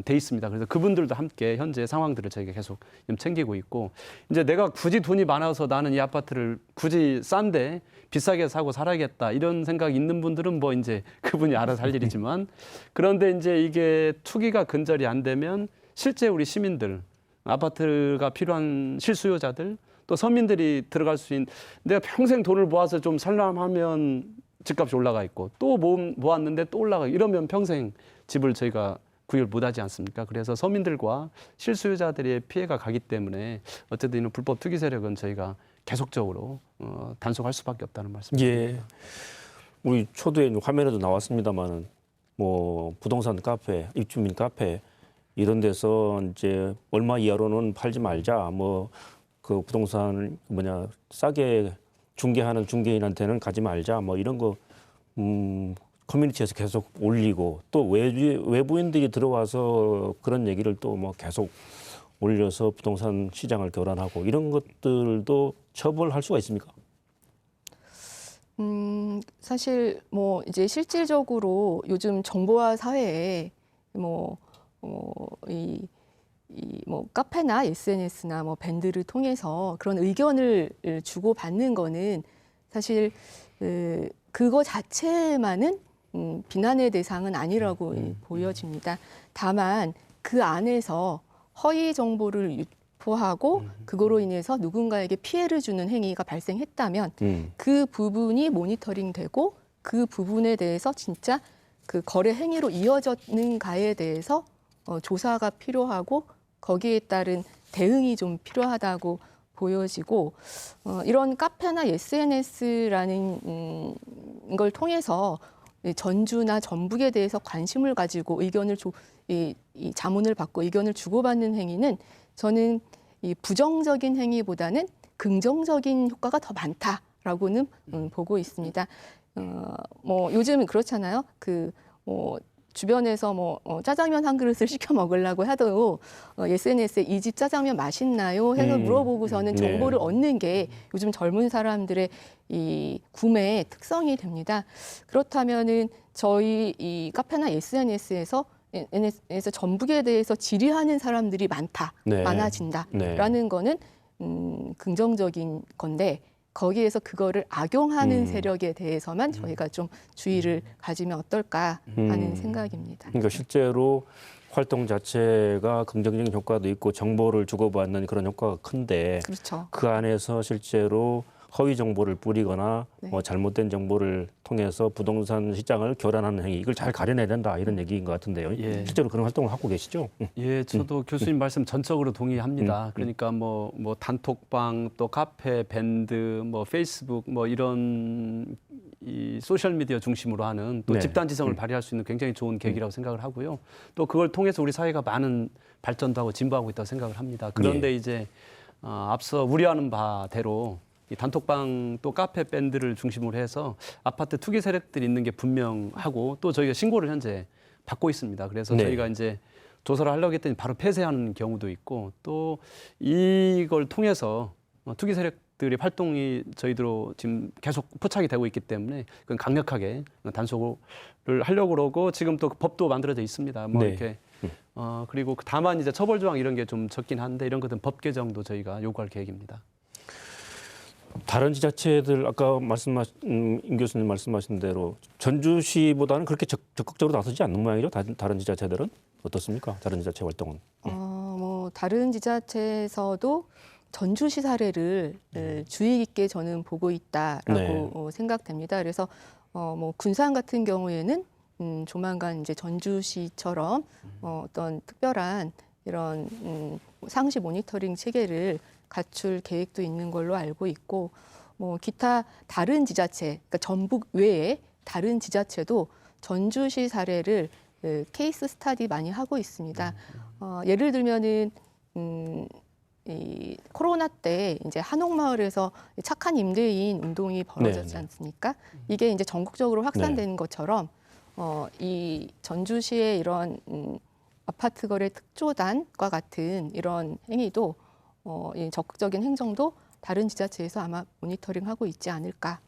돼 있습니다. 그래서 그분들도 함께 현재 상황들을 저희가 계속 챙기고 있고 이제 내가 굳이 돈이 많아서 나는 이 아파트를 굳이 싼데 비싸게 사고 살아야겠다 이런 생각이 있는 분들은 뭐 이제 그분이 알아서 할 일이지만 그런데 이제 이게 투기가 근절이 안 되면 실제 우리 시민들 아파트가 필요한 실수요자들 또 서민들이 들어갈 수 있는 내가 평생 돈을 모아서 좀 살람하면 집값이 올라가 있고 또 모았는데 또 올라가 이러면 평생 집을 저희가 구입을 못하지 않습니까? 그래서 서민들과 실수요자들의 피해가 가기 때문에 어쨌든 이런 불법 투기 세력은 저희가 계속적으로 단속할 수밖에 없다는 말씀입니다. 예. 우리 초두에 화면에도 나왔습니다만은 뭐 부동산 카페, 입주민 카페 이런 데서 이제 얼마 이하로는 팔지 말자. 뭐 그 부동산 싸게 중개하는 중개인한테는 가지 말자. 뭐 이런 거 커뮤니티에서 계속 올리고 또 외부인들이 들어와서 그런 얘기를 또 뭐 계속 올려서 부동산 시장을 교란하고 이런 것들도 처벌할 수가 있습니까? 사실 뭐 이제 실질적으로 요즘 정보화 사회에 뭐 카페나 SNS나 뭐 밴드를 통해서 그런 의견을 주고 받는 거는 사실 그거 자체만은 비난의 대상은 아니라고 보여집니다. 다만 그 안에서 허위 정보를 유포하고 그거로 인해서 누군가에게 피해를 주는 행위가 발생했다면 그 부분이 모니터링되고 그 부분에 대해서 진짜 그 거래 행위로 이어졌는가에 대해서 조사가 필요하고 거기에 따른 대응이 좀 필요하다고 보여지고 이런 카페나 SNS라는 걸 통해서 이 전주나 전북에 대해서 관심을 가지고 이 자문을 받고 의견을 주고받는 행위는 저는 이 부정적인 행위보다는 긍정적인 효과가 더 많다라고는 보고 있습니다. 뭐 요즘은 그렇잖아요. 주변에서 짜장면 한 그릇을 시켜 먹으려고 해도 SNS에 이 집 짜장면 맛있나요? 해서 물어보고서는 정보를 얻는 게 요즘 젊은 사람들의 이 구매의 특성이 됩니다. 그렇다면은 저희 이 카페나 SNS에서 전북에 대해서 질의하는 사람들이 많아진다라는 거는 긍정적인 건데 거기에서 그거를 악용하는 세력에 대해서만 저희가 좀 주의를 가지면 어떨까 하는 생각입니다. 그러니까 실제로 활동 자체가 긍정적인 효과도 있고 정보를 주고받는 그런 효과가 큰데 그렇죠. 그 안에서 실제로 허위 정보를 뿌리거나 뭐 잘못된 정보를 통해서 부동산 시장을 교란하는 행위 이걸 잘 가려내야 된다 이런 얘기인 것 같은데요. 예. 실제로 그런 활동을 하고 계시죠? 예, 저도 교수님 말씀 전적으로 동의합니다. 그러니까 뭐 단톡방, 또 카페, 밴드, 뭐 페이스북, 뭐 이런 이 소셜 미디어 중심으로 하는 또 네. 집단지성을 발휘할 수 있는 굉장히 좋은 계기라고 생각을 하고요. 또 그걸 통해서 우리 사회가 많은 발전도 하고 진보하고 있다고 생각을 합니다. 그런데 이제 앞서 우려하는 바대로 이 단톡방 또 카페 밴드를 중심으로 해서 아파트 투기 세력들이 있는 게 분명하고 또 저희가 신고를 현재 받고 있습니다. 그래서 네. 저희가 이제 조사를 하려고 했더니 바로 폐쇄하는 경우도 있고 또 이걸 통해서 투기 세력들의 활동이 저희들로 지금 계속 포착이 되고 있기 때문에 그건 강력하게 단속을 하려고 그러고 지금 또 법도 만들어져 있습니다. 뭐 네. 이렇게 그리고 다만 이제 처벌 조항 이런 게 좀 적긴 한데 이런 것들은 법 개정도 저희가 요구할 계획입니다. 다른 지자체들 아까 임 교수님 말씀하신 대로 전주시보다는 그렇게 적극적으로 나서지 않는 모양이죠. 다른 지자체들은 어떻습니까? 다른 지자체 활동은? 뭐 다른 지자체에서도 전주시 사례를 주의 깊게 저는 보고 있다라고 생각됩니다. 그래서 뭐 군산 같은 경우에는 조만간 이제 전주시처럼 어떤 특별한 이런 상시 모니터링 체계를 갖출 계획도 있는 걸로 알고 있고, 뭐 기타 다른 지자체, 그러니까 전북 외에 다른 지자체도 전주시 사례를 케이스 스타디 많이 하고 있습니다. 예를 들면은 이 코로나 때 이제 한옥마을에서 착한 임대인 운동이 벌어졌지 않습니까? 이게 이제 전국적으로 확산되는 것처럼 이 전주시의 이런 아파트 거래 특조단과 같은 이런 행위도 이 적극적인 행정도 다른 지자체에서 아마 모니터링하고 있지 않을까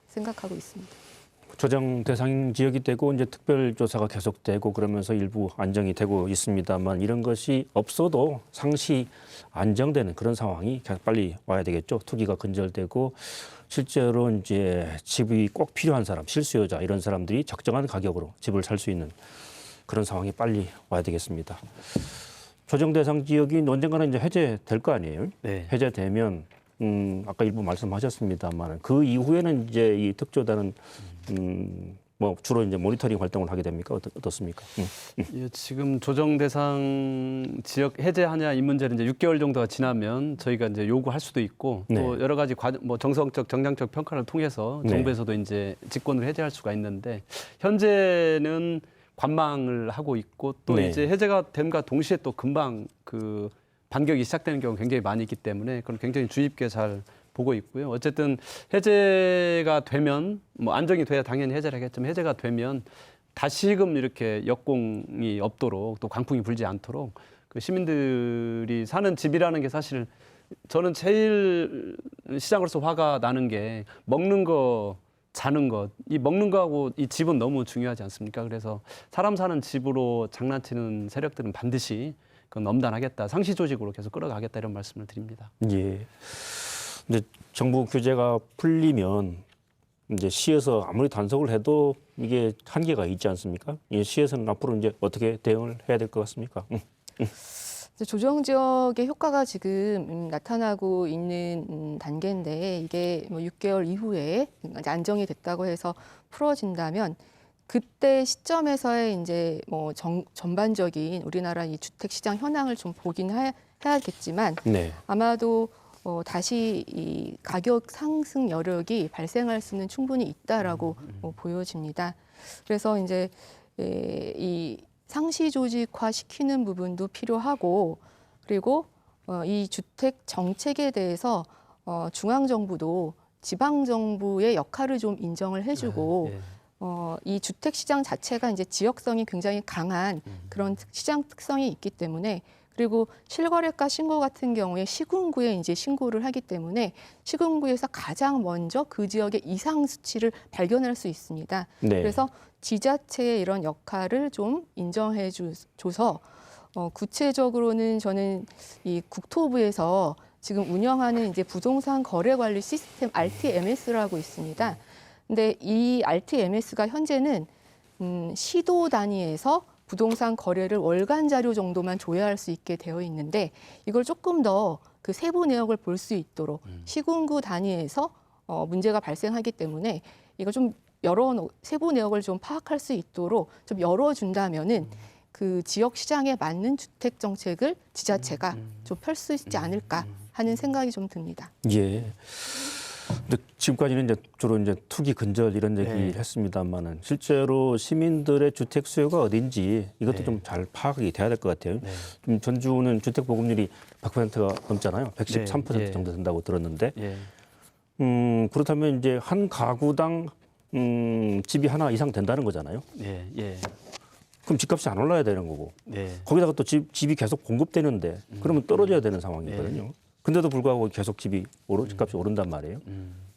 생각하고 있습니다. 조정 대상 지역이 되고 이제 특별조사가 계속되고 그러면서 일부 안정이 되고 있습니다만 이런 것이 없어도 상시 안정되는 그런 상황이 빨리 와야 되겠죠. 투기가 근절되고 실제로 이제 집이 꼭 필요한 사람, 실수요자 이런 사람들이 적정한 가격으로 집을 살 수 있는 그런 상황이 빨리 와야 되겠습니다. 조정 대상 지역이 언젠가는 이제 해제될 거 아니에요? 네. 해제되면 아까 일부 말씀하셨습니다만 그 이후에는 이제 이 특조단은 뭐 주로 이제 모니터링 활동을 하게 됩니까? 어떻습니까? 예, 지금 조정 대상 지역 해제하냐 이 문제는 이제 6개월 정도가 지나면 저희가 이제 요구할 수도 있고 또 여러 가지 뭐 정성적 정량적 평가를 통해서 정부에서도 이제 직권을 해제할 수가 있는데 현재는 관망을 하고 있고 또 이제 해제가 됨과 동시에 또 금방 그 반격이 시작되는 경우가 굉장히 많이 있기 때문에 그건 굉장히 주의 깊게 잘 보고 있고요. 어쨌든 해제가 되면 뭐 안정이 돼야 당연히 해제를 하겠지만 해제가 되면 다시금 이렇게 역공이 없도록 또 광풍이 불지 않도록 그 시민들이 사는 집이라는 게 사실 저는 제일 시장으로서 화가 나는 게 먹는 거 자는 것, 이 먹는 거하고 이 집은 너무 중요하지 않습니까? 그래서 사람 사는 집으로 장난치는 세력들은 반드시 그건 엄단하겠다, 상시 조직으로 계속 끌어가겠다 이런 말씀을 드립니다. 예. 근데 정부 규제가 풀리면 이제 시에서 아무리 단속을 해도 이게 한계가 있지 않습니까? 이 시에서는 앞으로 이제 어떻게 대응을 해야 될 것 같습니까? 조정 지역의 효과가 지금 나타나고 있는 단계인데 이게 뭐 6개월 이후에 이제 안정이 됐다고 해서 풀어진다면 그때 시점에서의 이제 뭐 전반적인 우리나라 이 주택 시장 현황을 좀 보긴 해야겠지만 아마도 다시 이 가격 상승 여력이 발생할 수는 충분히 있다라고 보여집니다. 그래서 이제 이 상시 조직화 시키는 부분도 필요하고 그리고 이 주택 정책에 대해서 중앙 정부도 지방 정부의 역할을 좀 인정을 해주고 예. 이 주택 시장 자체가 이제 지역성이 굉장히 강한 그런 시장 특성이 있기 때문에 그리고 실거래가 신고 같은 경우에 시군구에 이제 신고를 하기 때문에 시군구에서 가장 먼저 그 지역의 이상 수치를 발견할 수 있습니다. 네. 그래서 지자체의 이런 역할을 좀 인정해 줘서 구체적으로는 저는 이 국토부에서 지금 운영하는 이제 부동산 거래 관리 시스템 RTMS라고 있습니다. 근데 이 RTMS가 현재는 시도 단위에서 부동산 거래를 월간 자료 정도만 조회할 수 있게 되어 있는데 이걸 조금 더 그 세부 내역을 볼 수 있도록 시군구 단위에서 문제가 발생하기 때문에 이걸 좀 세부 내역을 좀 파악할 수 있도록 좀 열어준다면은 그 지역 시장에 맞는 주택 정책을 지자체가 좀 펼 수 있지 않을까 하는 생각이 좀 듭니다. 예. 근데 지금까지는 이제 주로 이제 투기 근절 이런 얘기 네. 했습니다만은 실제로 시민들의 주택 수요가 어딘지 이것도 네. 좀 잘 파악이 돼야 될 것 같아요. 네. 좀 전주는 주택 보급률이 100%가 넘잖아요. 113% 네. 정도 된다고 들었는데 예. 그렇다면 이제 한 가구당 집이 하나 이상 된다는 거잖아요. 예. 예. 그럼 집값이 안 올라야 되는 거고 네. 거기다가 또 집이 계속 공급되는데 그러면 떨어져야 되는 상황이거든요. 근데도 불구하고 계속 집값이 오른단 말이에요.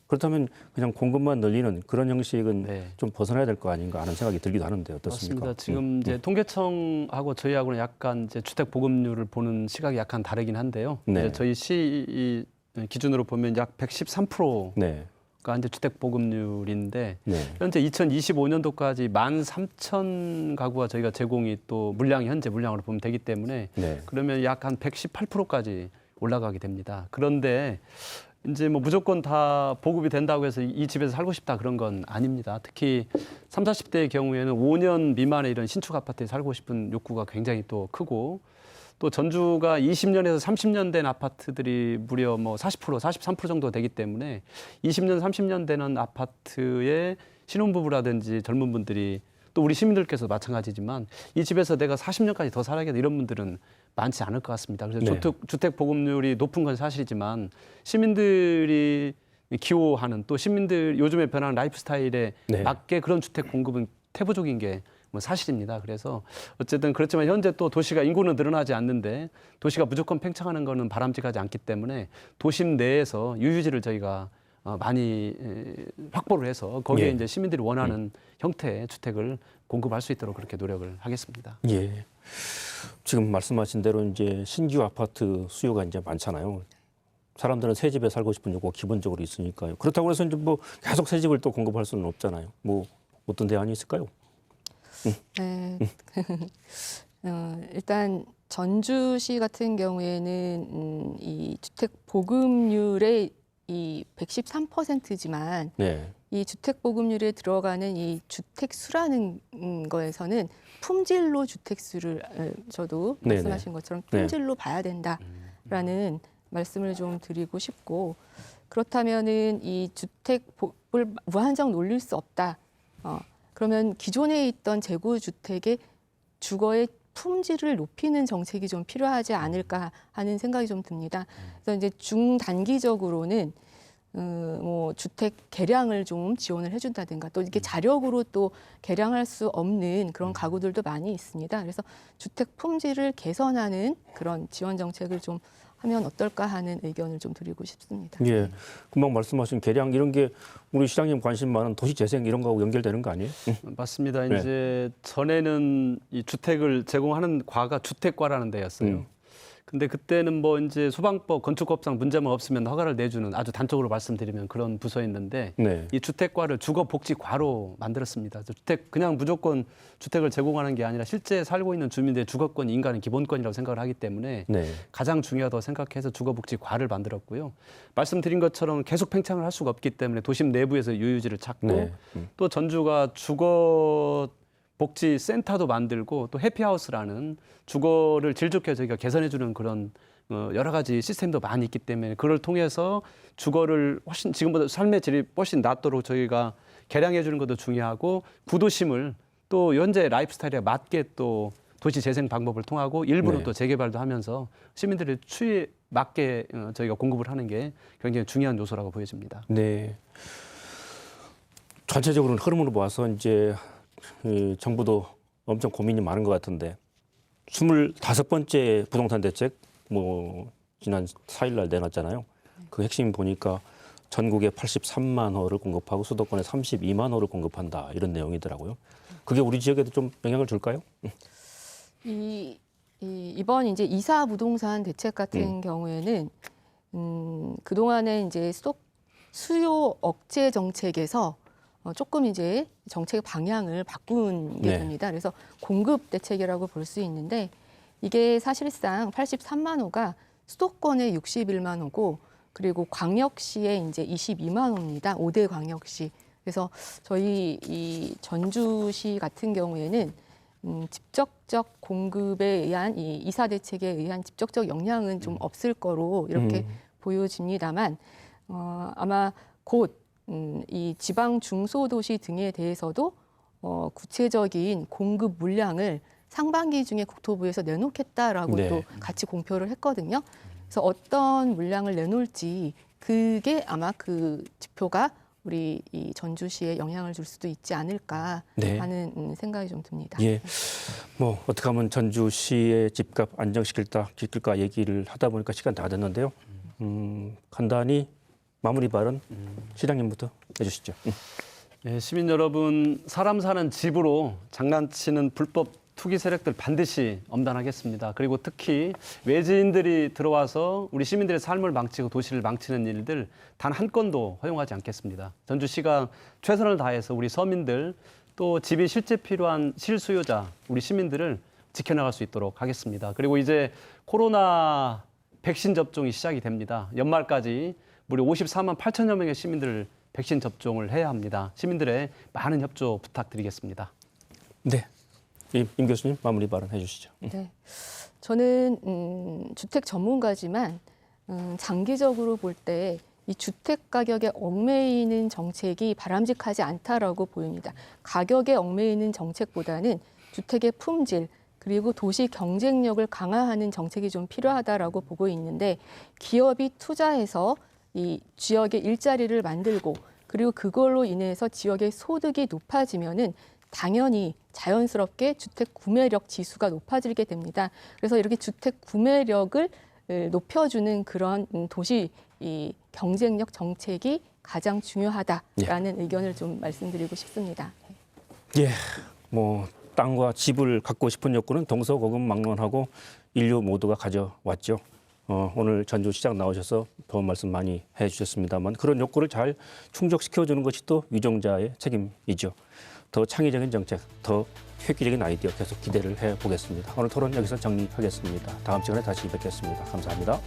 그렇다면 그냥 공급만 늘리는 그런 형식은 네. 좀 벗어나야 될 거 아닌가 하는 생각이 들기도 하는데 어떻습니까? 맞습니다. 지금 이제 통계청하고 저희하고는 약간 이제 주택 보급률을 보는 시각이 약간 다르긴 한데요. 네. 이제 저희 시 기준으로 보면 약 113%가 네, 이제 주택 보급률인데 네, 현재 2025년도까지 13,000 가구가 저희가 제공이 또 현재 물량으로 보면 되기 때문에 네, 그러면 약 한 118%까지 올라가게 됩니다. 그런데 이제 뭐 무조건 다 보급이 된다고 해서 이 집에서 살고 싶다 그런 건 아닙니다. 특히 30, 40대의 경우에는 5년 미만의 이런 신축 아파트에 살고 싶은 욕구가 굉장히 또 크고 또 전주가 20년에서 30년 된 아파트들이 무려 뭐 40%, 43% 정도 되기 때문에 20년, 30년 되는 아파트에 신혼부부라든지 젊은 분들이 또 우리 시민들께서 마찬가지지만 이 집에서 내가 40년까지 더 살아야겠다 이런 분들은 많지 않을 것 같습니다. 그래서 네. 주택 보급률이 높은 건 사실이지만 시민들이 기호하는 또 시민들 요즘에 변하는 라이프 스타일에 네. 맞게 그런 주택 공급은 태부적인 게 뭐 사실입니다. 그래서 어쨌든 그렇지만 현재 또 도시가 인구는 늘어나지 않는데 도시가 무조건 팽창하는 거는 바람직하지 않기 때문에 도심 내에서 유유지를 저희가 많이 확보를 해서 거기에 예. 이제 시민들이 원하는 형태의 주택을 공급할 수 있도록 그렇게 노력을 하겠습니다. 예. 지금 말씀하신 대로 이제 신규 아파트 수요가 이제 많잖아요. 사람들은 새 집에 살고 싶은 욕구가 기본적으로 있으니까요. 그렇다고 해서 이제 뭐 계속 새 집을 또 공급할 수는 없잖아요. 뭐 어떤 대안이 있을까요? 네. 일단 전주시 같은 경우에는 이 주택 보급률의 이 113%지만 네, 이 주택 보급률에 들어가는 이 주택 수라는 거에서는 품질로 주택 수를 저도 네네. 말씀하신 것처럼 네. 품질로 봐야 된다라는 말씀을 좀 드리고 싶고 그렇다면은 이 주택을 무한정 놀릴 수 없다. 그러면 기존에 있던 재고 주택의 주거의 품질을 높이는 정책이 좀 필요하지 않을까 하는 생각이 좀 듭니다. 그래서 이제 중단기적으로는 뭐 주택 개량을 좀 지원을 해준다든가 또 이렇게 자력으로 또 개량할 수 없는 그런 가구들도 많이 있습니다. 그래서 주택 품질을 개선하는 그런 지원 정책을 좀 하면 어떨까 하는 의견을 좀 드리고 싶습니다. 예. 금방 말씀하신 개량 이런 게 우리 시장님 관심 많은 도시재생 이런 거하고 연결되는 거 아니에요? 맞습니다. 네. 이제 전에는 이 주택을 제공하는 과가 주택과라는 데였어요. 근데 그때는 뭐 이제 소방법, 건축법상 문제만 없으면 허가를 내주는 아주 단적으로 말씀드리면 그런 부서였는데 네. 이 주택과를 주거복지과로 만들었습니다. 그냥 무조건 주택을 제공하는 게 아니라 실제 살고 있는 주민들의 주거권이 인간의 기본권이라고 생각을 하기 때문에 네. 가장 중요하다고 생각해서 주거복지과를 만들었고요. 말씀드린 것처럼 계속 팽창을 할 수가 없기 때문에 도심 내부에서 유유지를 찾고 네. 또 전주가 주거 복지센터도 만들고 또 해피하우스라는 주거를 질 좋게 저희가 개선해주는 그런 여러 가지 시스템도 많이 있기 때문에 그걸 통해서 주거를 훨씬 지금보다 삶의 질이 훨씬 낫도록 저희가 개량해 주는 것도 중요하고 구도심을 또 현재 라이프 스타일에 맞게 또 도시 재생 방법을 통하고 일부는 네. 또 재개발도 하면서 시민들의 추이에 맞게 저희가 공급을 하는 게 굉장히 중요한 요소라고 보여집니다. 네. 전체적으로는 흐름으로 봐서 이제 이 정부도 엄청 고민이 많은 것 같은데 25번째 부동산 대책 뭐 지난 4일 날 내놨잖아요. 그 핵심 보니까 전국에 83만 호를 공급하고 수도권에 32만 호를 공급한다 이런 내용이더라고요. 그게 우리 지역에도 좀 영향을 줄까요? 이번 이제 이사 부동산 대책 같은 경우에는 그동안에 이제 수요 억제 정책에서 조금 이제 정책 방향을 바꾼 게 네. 됩니다. 그래서 공급 대책이라고 볼 수 있는데 이게 사실상 83만 호가 수도권에 61만 호고 그리고 광역시에 이제 22만 호입니다. 5대 광역시. 그래서 저희 이 전주시 같은 경우에는 직접적 공급에 의한 이 이사 대책에 의한 직접적 영향은 좀 없을 거로 이렇게 보여집니다만 아마 곧 이 지방 중소도시 등에 대해서도 구체적인 공급 물량을 상반기 중에 국토부에서 내놓겠다라고 네. 또 같이 공표를 했거든요. 그래서 어떤 물량을 내놓을지 그게 아마 그 지표가 우리 이 전주시에 영향을 줄 수도 있지 않을까 네. 하는 생각이 좀 듭니다. 예. 뭐 어떻게 하면 전주시의 집값 안정시킬까 얘기를 하다 보니까 시간 다 됐는데요. 간단히 마무리 발언 시장님부터 해주시죠. 네, 시민 여러분, 사람 사는 집으로 장난치는 불법 투기 세력들 반드시 엄단하겠습니다. 그리고 특히 외지인들이 들어와서 우리 시민들의 삶을 망치고 도시를 망치는 일들 단 한 건도 허용하지 않겠습니다. 전주시가 최선을 다해서 우리 서민들 또 집이 실제 필요한 실수요자 우리 시민들을 지켜나갈 수 있도록 하겠습니다. 그리고 이제 코로나 백신 접종이 시작이 됩니다. 연말까지 무려 54만 8천여 명의 시민들 백신 접종을 해야 합니다. 시민들의 많은 협조 부탁드리겠습니다. 네. 임 교수님 마무리 발언 해주시죠. 네, 저는 주택 전문가지만 장기적으로 볼 때 이 주택 가격에 얽매이는 정책이 바람직하지 않다라고 보입니다. 가격에 얽매이는 정책보다는 주택의 품질 그리고 도시 경쟁력을 강화하는 정책이 좀 필요하다라고 보고 있는데 기업이 투자해서 이 지역의 일자리를 만들고 그리고 그걸로 인해서 지역의 소득이 높아지면은 당연히 자연스럽게 주택 구매력 지수가 높아지게 됩니다. 그래서 이렇게 주택 구매력을 높여주는 그런 도시 이 경쟁력 정책이 가장 중요하다라는 의견을 좀 말씀드리고 싶습니다. 예. 뭐 땅과 집을 갖고 싶은 욕구는 동서고금망론하고 인류 모두가 가져왔죠. 오늘 전주시장 나오셔서 좋은 말씀 많이 해주셨습니다만 그런 욕구를 잘 충족시켜주는 것이 또 유정자의 책임이죠. 더 창의적인 정책, 더 획기적인 아이디어 계속 기대를 해보겠습니다. 오늘 토론 여기서 정리하겠습니다. 다음 시간에 다시 뵙겠습니다. 감사합니다.